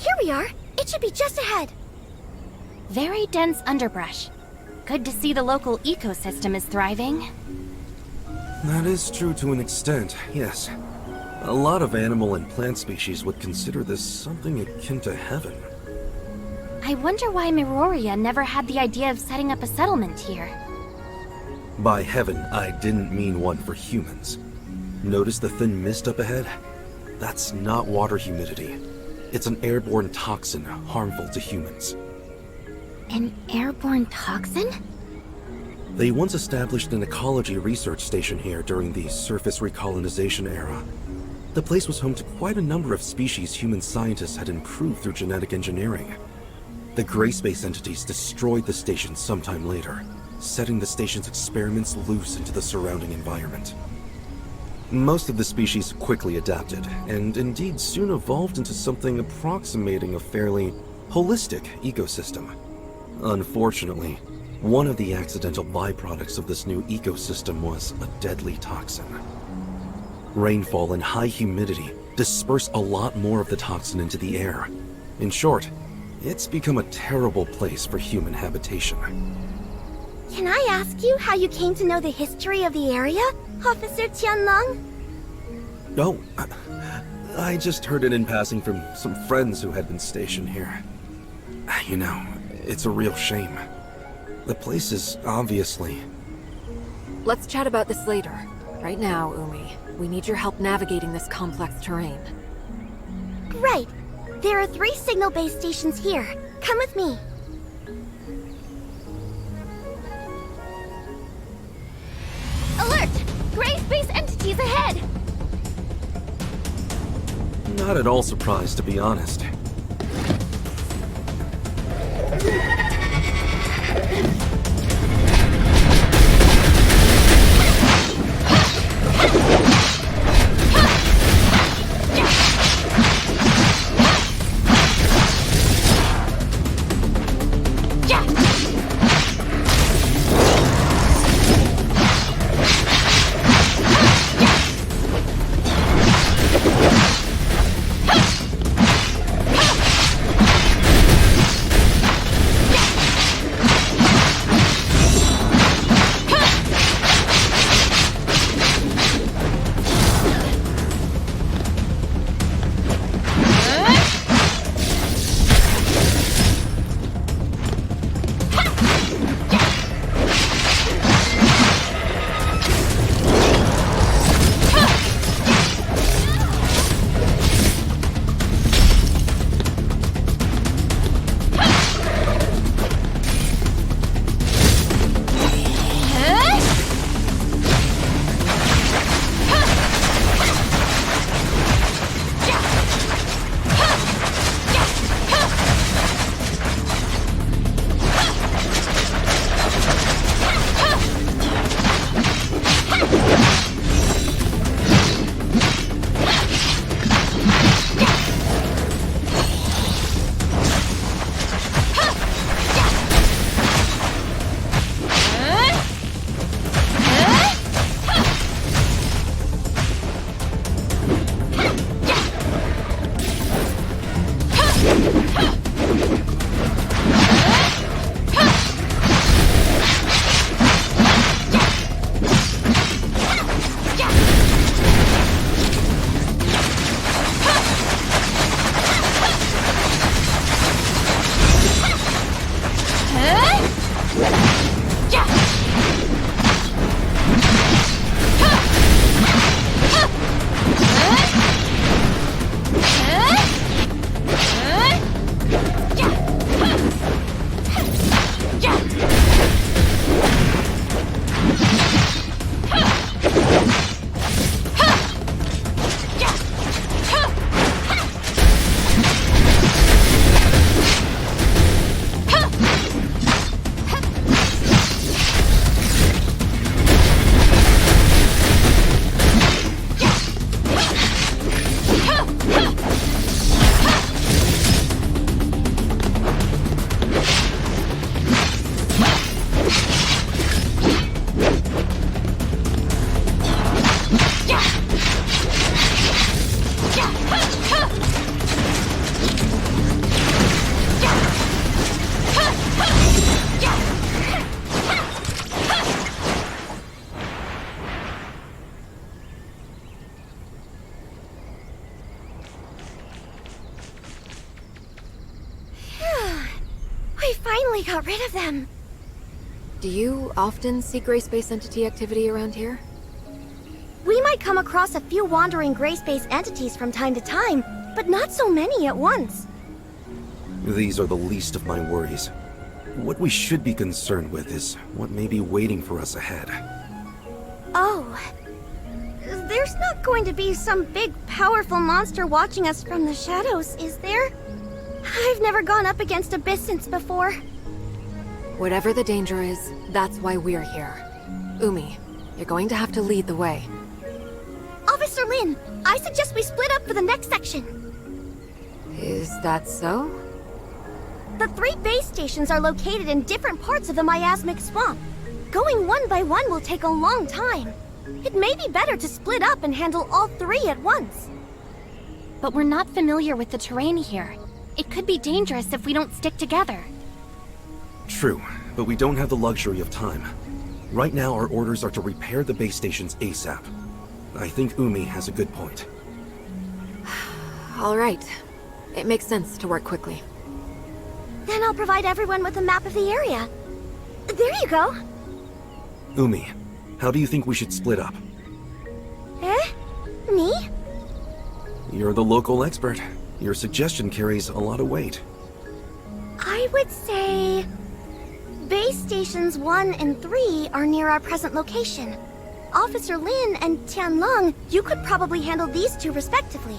Here we are. It should be just ahead. Very dense underbrush. Good to see the local ecosystem is thriving. That is true to an extent, yes. A lot of animal and plant species would consider this something akin to heaven. I wonder why Miroria never had the idea of setting up a settlement here. By heaven, I didn't mean one for humans. Notice the thin mist up ahead? That's not water humidity. It's an airborne toxin harmful to humans. An airborne toxin? They once established an ecology research station here during the surface recolonization era. The place was home to quite a number of species human scientists had improved through genetic engineering. The gray space entities destroyed the station sometime later, setting the station's experiments loose into the surrounding environment. Most of the species quickly adapted, and indeed soon evolved into something approximating a fairly holistic ecosystem. Unfortunately, one of the accidental byproducts of this new ecosystem was a deadly toxin. Rainfall and high humidity disperse a lot more of the toxin into the air. In short, it's become a terrible place for human habitation. Can I ask you how you came to know the history of the area, Officer Tianlong? Oh, I just heard it in passing from some friends who had been stationed here. You know, it's a real shame. The place is obviously... Let's chat about this later. Right now, Umi, we need your help navigating this complex terrain. Right. There are 3 signal base stations here. Come with me. Alert! Gray space entities ahead! Not at all surprised, to be honest. I finally got rid of them. Do you often see gray space entity activity around here? We might come across a few wandering gray space entities from time to time, but not so many at once. These are the least of my worries. What we should be concerned with is what may be waiting for us ahead. Oh. There's not going to be some big, powerful monster watching us from the shadows, is there? I've never gone up against Abyssins before. Whatever the danger is, that's why we're here. Umi, you're going to have to lead the way. Officer Lin, I suggest we split up for the next section. Is that so? The 3 base stations are located in different parts of the Miasmic swamp. Going one by one will take a long time. It may be better to split up and handle all 3 at once. But we're not familiar with the terrain here. It could be dangerous if we don't stick together. True, but we don't have the luxury of time. Right now, our orders are to repair the base stations ASAP. I think Umi has a good point. All right. It makes sense to work quickly. Then I'll provide everyone with a map of the area. There you go. Umi, how do you think we should split up? Eh? Me? You're the local expert. Your suggestion carries a lot of weight. I would say... Base stations 1 and 3 are near our present location. Officer Lin and Tianlong, you could probably handle these 2 respectively.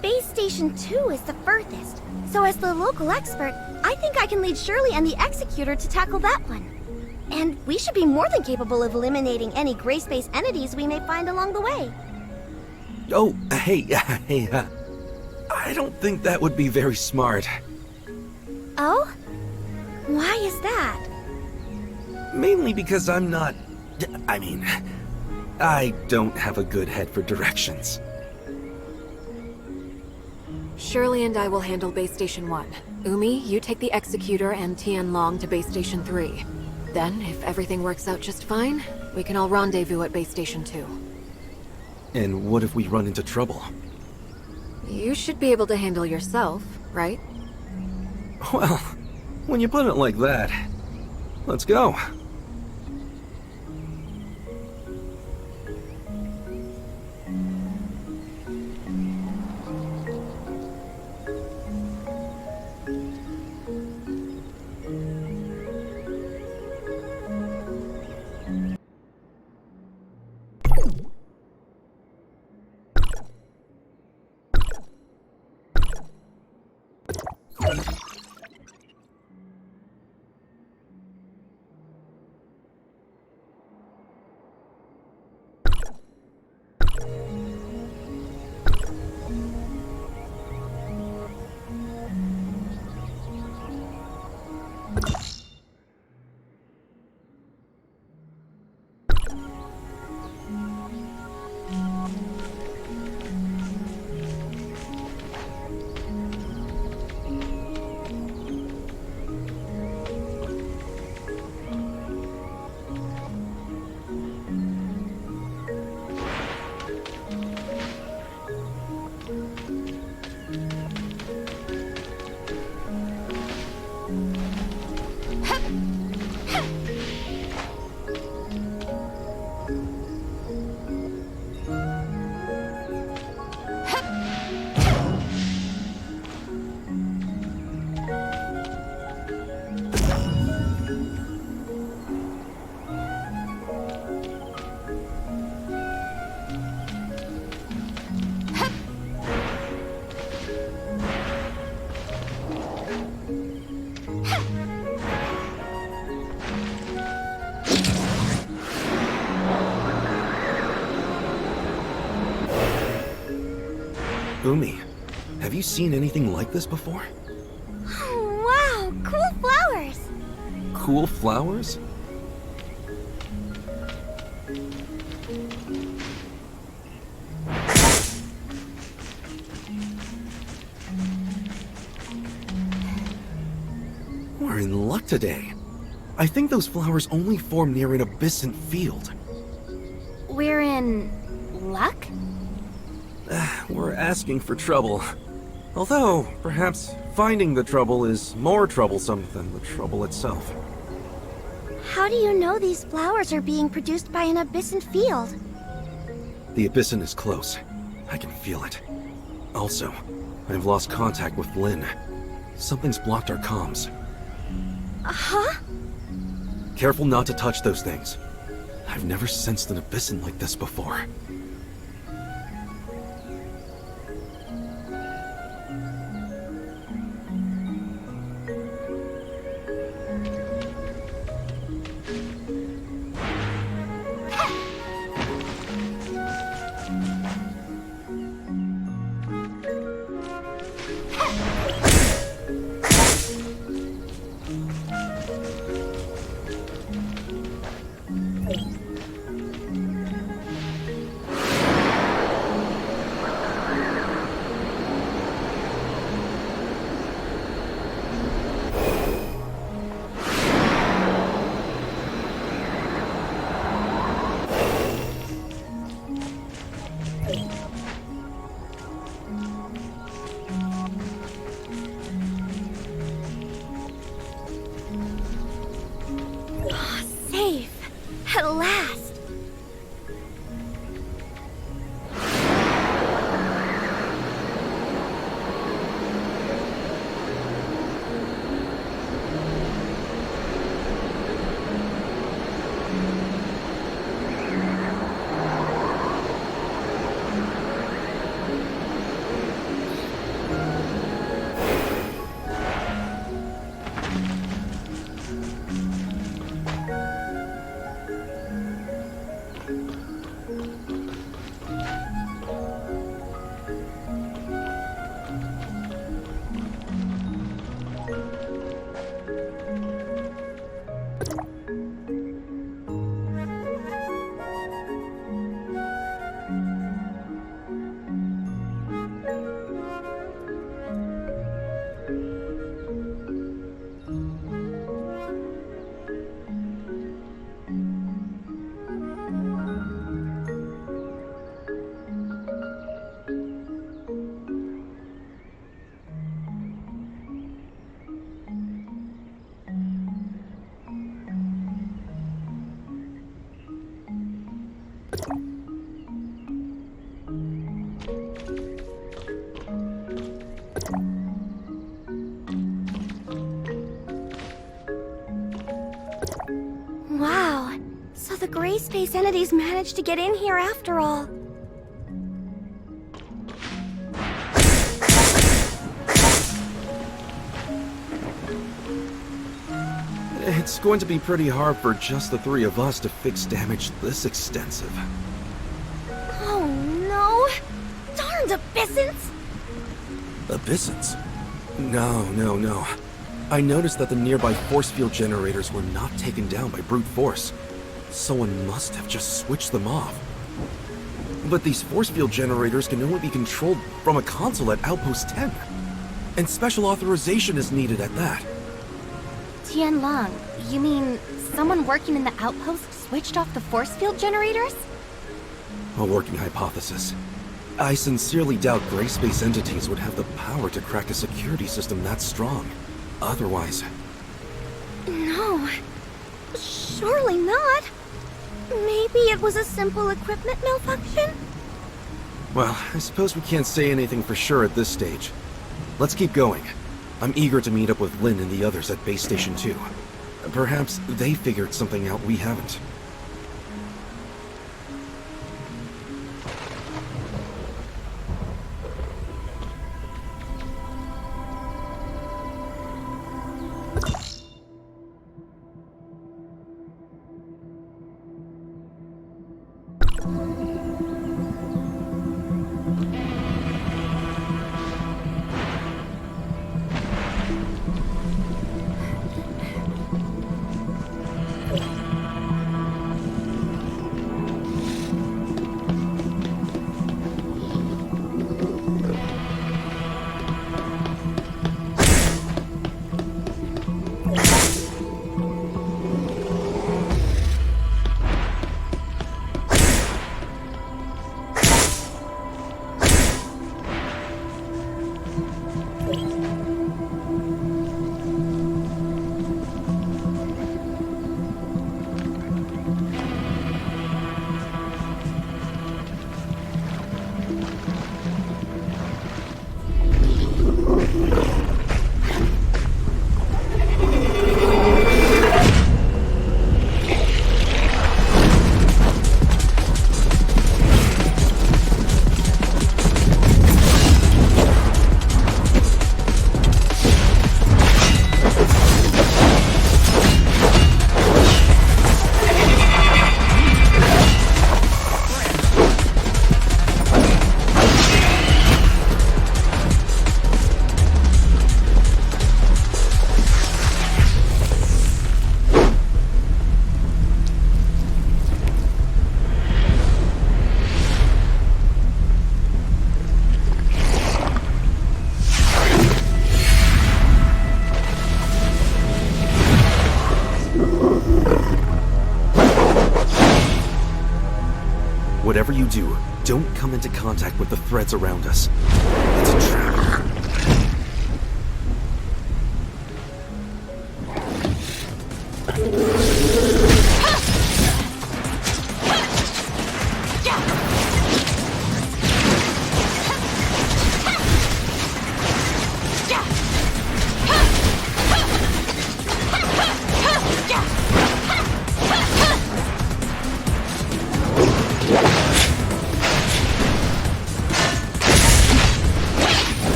Base Station 2 is the furthest, so as the local expert, I think I can lead Shirley and the Executor to tackle that one. And we should be more than capable of eliminating any gray space entities we may find along the way. Oh, hey, I don't think that would be very smart. Oh? Why is that? Mainly because I don't have a good head for directions. Shirley and I will handle Base Station 1. Umi, you take the Executor and Tianlong to Base Station 3. Then, if everything works out just fine, we can all rendezvous at Base Station 2. And what if we run into trouble? You should be able to handle yourself, right? Well, when you put it like that, let's go. Umi, have you seen anything like this before? Wow, cool flowers! Cool flowers? We're in luck today. I think those flowers only form near an abyssant field. We're in... luck? We're asking for trouble. Although, perhaps finding the trouble is more troublesome than the trouble itself. How do you know these flowers are being produced by an abyssin field? The abyssin is close. I can feel it. Also, I've lost contact with Lynn. Something's blocked our comms. Huh? Careful not to touch those things. I've never sensed an abyssin like this before. Safe. At last. Wow. So the gray space entities managed to get in here after all. It's going to be pretty hard for just the three of us to fix damage this extensive. Oh no! Darned abyssins! Abyssins? No. I noticed that the nearby force field generators were not taken down by brute force. Someone must have just switched them off. But these force field generators can only be controlled from a console at Outpost 10. And special authorization is needed at that. Tianlong, you mean someone working in the outpost switched off the force field generators? A working hypothesis. I sincerely doubt gray space entities would have the power to crack a security system that strong. Otherwise... No. Surely not. Maybe it was a simple equipment malfunction? Well, I suppose we can't say anything for sure at this stage. Let's keep going. I'm eager to meet up with Lynn and the others at Base Station 2. Perhaps they figured something out we haven't. do, don't come into contact with the threads around us. It's a trap.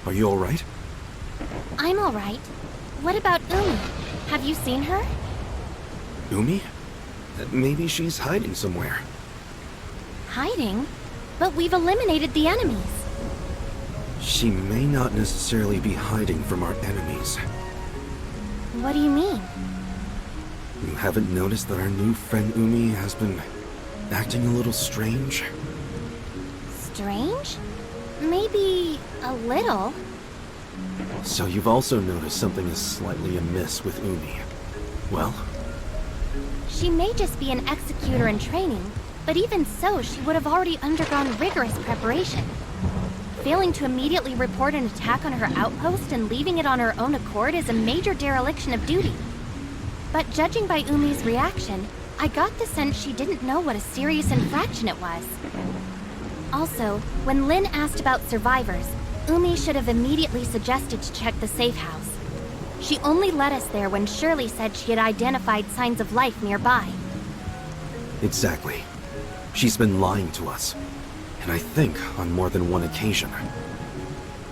Are you alright? I'm alright. What about Umi? Have you seen her? Umi? Maybe she's hiding somewhere. Hiding? But we've eliminated the enemies. She may not necessarily be hiding from our enemies. What do you mean? You haven't noticed that our new friend Umi has been acting a little strange? Strange? Maybe a little. So you've also noticed something is slightly amiss with Umi. Well, She may just be an executor in training, but even so, she would have already undergone rigorous preparation. Failing to immediately report an attack on her outpost and leaving it on her own accord is a major dereliction of duty. But judging by Umi's reaction, I got the sense she didn't know what a serious infraction it was. Also, when Lin asked about survivors, Umi should have immediately suggested to check the safe house. She only led us there when Shirley said she had identified signs of life nearby. exactly. She's been lying to us. And I think on more than one occasion.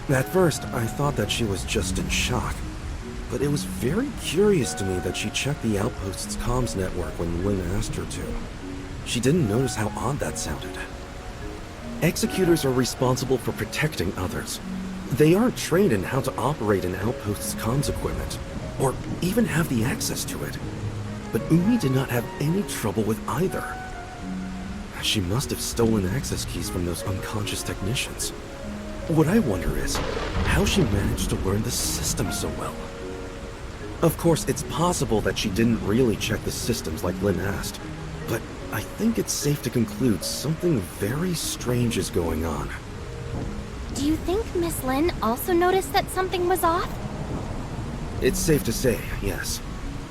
At first, I thought that she was just in shock. But it was very curious to me that she checked the outpost's comms network when Lin asked her to. She didn't notice how odd that sounded. Executors are responsible for protecting others. They aren't trained in how to operate an outpost's comms equipment, or even have the access to it. But Umi did not have any trouble with either. She must have stolen access keys from those unconscious technicians. What I wonder is, how she managed to learn the system so well. Of course, it's possible that she didn't really check the systems like Lin asked, but I think it's safe to conclude something very strange is going on. Do you think Miss Lin also noticed that something was off? It's safe to say, yes.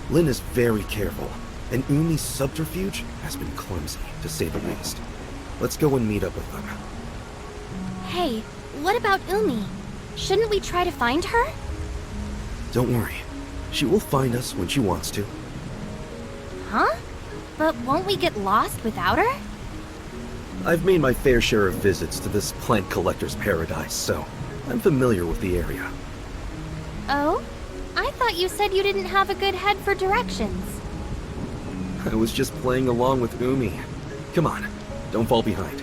Lin is very careful, and Umi's subterfuge has been clumsy, to say the least. Let's go and meet up with them. Hey, what about Umi? Shouldn't we try to find her? Don't worry. She will find us when she wants to. Huh? But won't we get lost without her? I've made my fair share of visits to this plant collector's paradise, so I'm familiar with the area. Oh? I thought you said you didn't have a good head for directions. I was just playing along with Umi. Come on, don't fall behind.